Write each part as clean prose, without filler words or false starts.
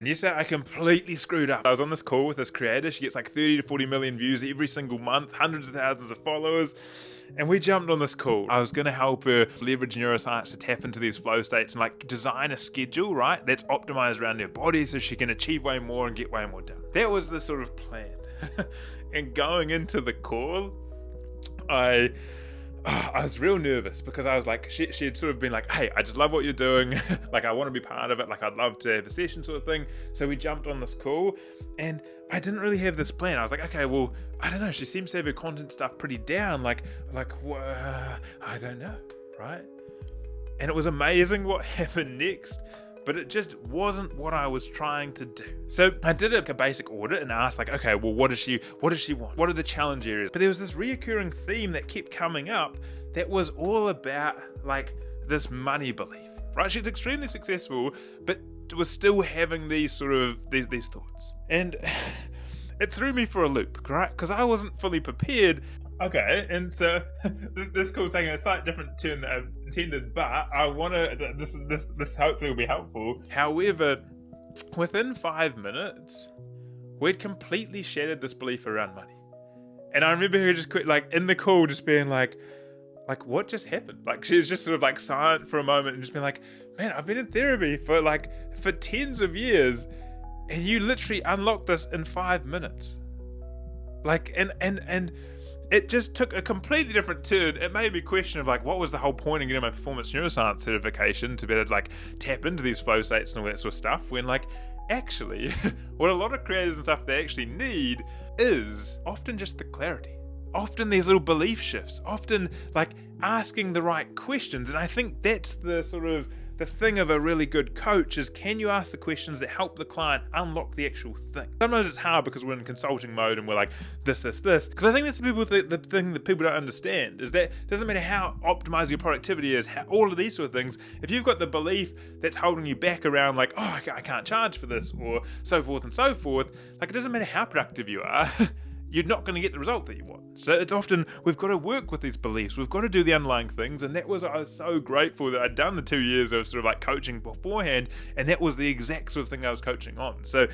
And yesterday I completely screwed up. I was on this call with this creator. She gets like 30 to 40 million views every single month, hundreds of thousands of followers. And we jumped on this call. I was going to help her leverage neuroscience to tap into these flow states and like design a schedule, right? That's optimized around her body so she can achieve way more and get way more done. That was the sort of plan. And going into the call, I was real nervous because I was like, she had sort of been like, hey, I just love what you're doing. Like, I want to be part of it. Like, I'd love to have a session sort of thing. So we jumped on this call and I didn't really have this plan. I was like, okay, well, I don't know. She seems to have her content stuff pretty down. I don't know, right? And it was amazing what happened next, but it just wasn't what I was trying to do. So I did a basic audit and asked like, okay, well, what does she want? What are the challenge areas? But there was this reoccurring theme that kept coming up that was all about like this money belief, right? She's extremely successful, but was still having these sort of, these thoughts. And it threw me for a loop, right? Because I wasn't fully prepared. Okay, and so this call's taking a slightly different turn than I intended, but I want to, this hopefully will be helpful. However, within 5 minutes, we'd completely shattered this belief around money. And I remember her just like in the call just being like, what just happened? Like she was just sort of like silent for a moment and just being like, man, I've been in therapy for tens of years and you literally unlocked this in 5 minutes. Like, and it just took a completely different turn. It made me question of like, what was the whole point of getting my performance neuroscience certification to be able to like tap into these flow states and all that sort of stuff when like, actually, what a lot of creators and stuff they actually need is often just the clarity. Often these little belief shifts, often like asking the right questions. And I think that's the sort of the thing of a really good coach is, can you ask the questions that help the client unlock the actual thing? Sometimes it's hard because we're in consulting mode and we're like this. Because I think that's the thing that people don't understand is that it doesn't matter how optimized your productivity is, all of these sort of things. If you've got the belief that's holding you back around like, oh, I can't charge for this or so forth and so forth, like it doesn't matter how productive you are. You're not going to get the result that you want. So it's often, we've got to work with these beliefs. We've got to do the underlying things. And I was so grateful that I'd done the 2 years of sort of like coaching beforehand. And that was the exact sort of thing I was coaching on. So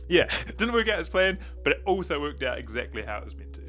yeah, it didn't work out as planned, but it also worked out exactly how it was meant to.